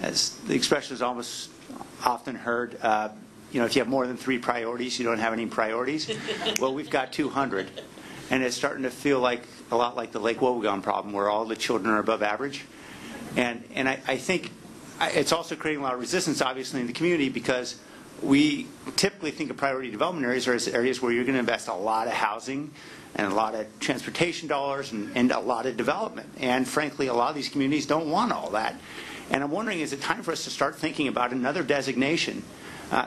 As the expression is almost often heard, if you have more than 3 priorities, you don't have any priorities. Well, we've got 200. And it's starting to feel like a lot like the Lake Wobegon problem, where all the children are above average. And I think it's also creating a lot of resistance, obviously, in the community, because we typically think of priority development areas as areas where you're going to invest a lot of housing and a lot of transportation dollars and a lot of development. And frankly, a lot of these communities don't want all that. And I'm wondering, is it time for us to start thinking about another designation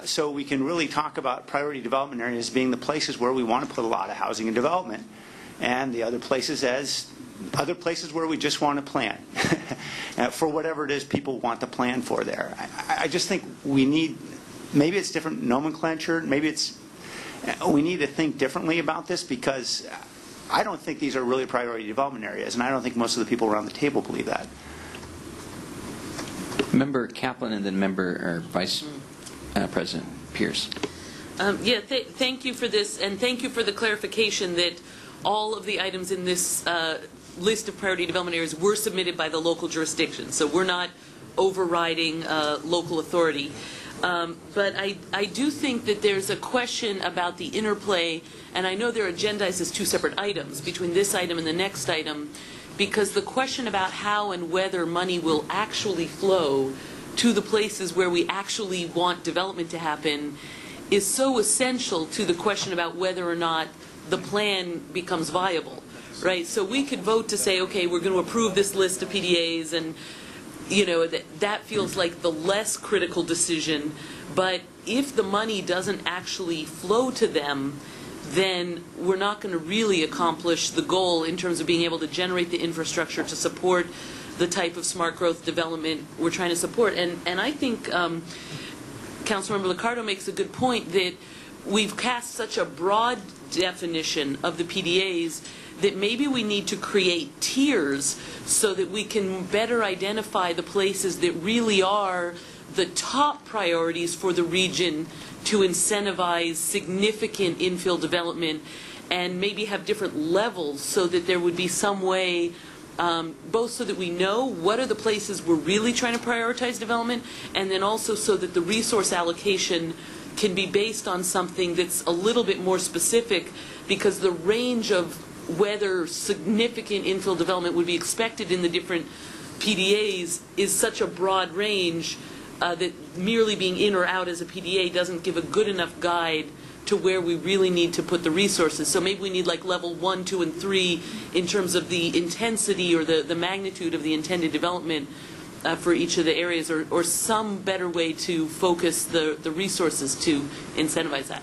so we can really talk about priority development areas being the places where we want to put a lot of housing and development, and the other places as other places where we just want to plan for whatever it is people want to plan for there. I just think we need, maybe it's different nomenclature, maybe it's, we need to think differently about this, because I don't think these are really priority development areas, and I don't think most of the people around the table believe that. Member Kaplan and then Vice President Pierce. Thank you for this, and thank you for the clarification that all of the items in this list of priority development areas were submitted by the local jurisdiction. So we're not overriding local authority. But I do think that there's a question about the interplay, and I know they're agendized as 2 separate items between this item and the next item, because the question about how and whether money will actually flow to the places where we actually want development to happen is so essential to the question about whether or not the plan becomes viable, right? So we could vote to say, okay, we're going to approve this list of PDAs, and that feels like the less critical decision. But if the money doesn't actually flow to them, then we're not going to really accomplish the goal in terms of being able to generate the infrastructure to support the type of smart growth development we're trying to support. And I think Councilmember Liccardo makes a good point that we've cast such a broad definition of the PDAs that maybe we need to create tiers so that we can better identify the places that really are the top priorities for the region to incentivize significant infill development, and maybe have different levels so that there would be some way, both so that we know what are the places we're really trying to prioritize development, and then also so that the resource allocation can be based on something that's a little bit more specific, because the range of whether significant infill development would be expected in the different PDAs is such a broad range that merely being in or out as a PDA doesn't give a good enough guide to where we really need to put the resources. So maybe we need like level 1, 2, and 3 in terms of the intensity or the magnitude of the intended development for each of the areas, or some better way to focus the resources to incentivize that.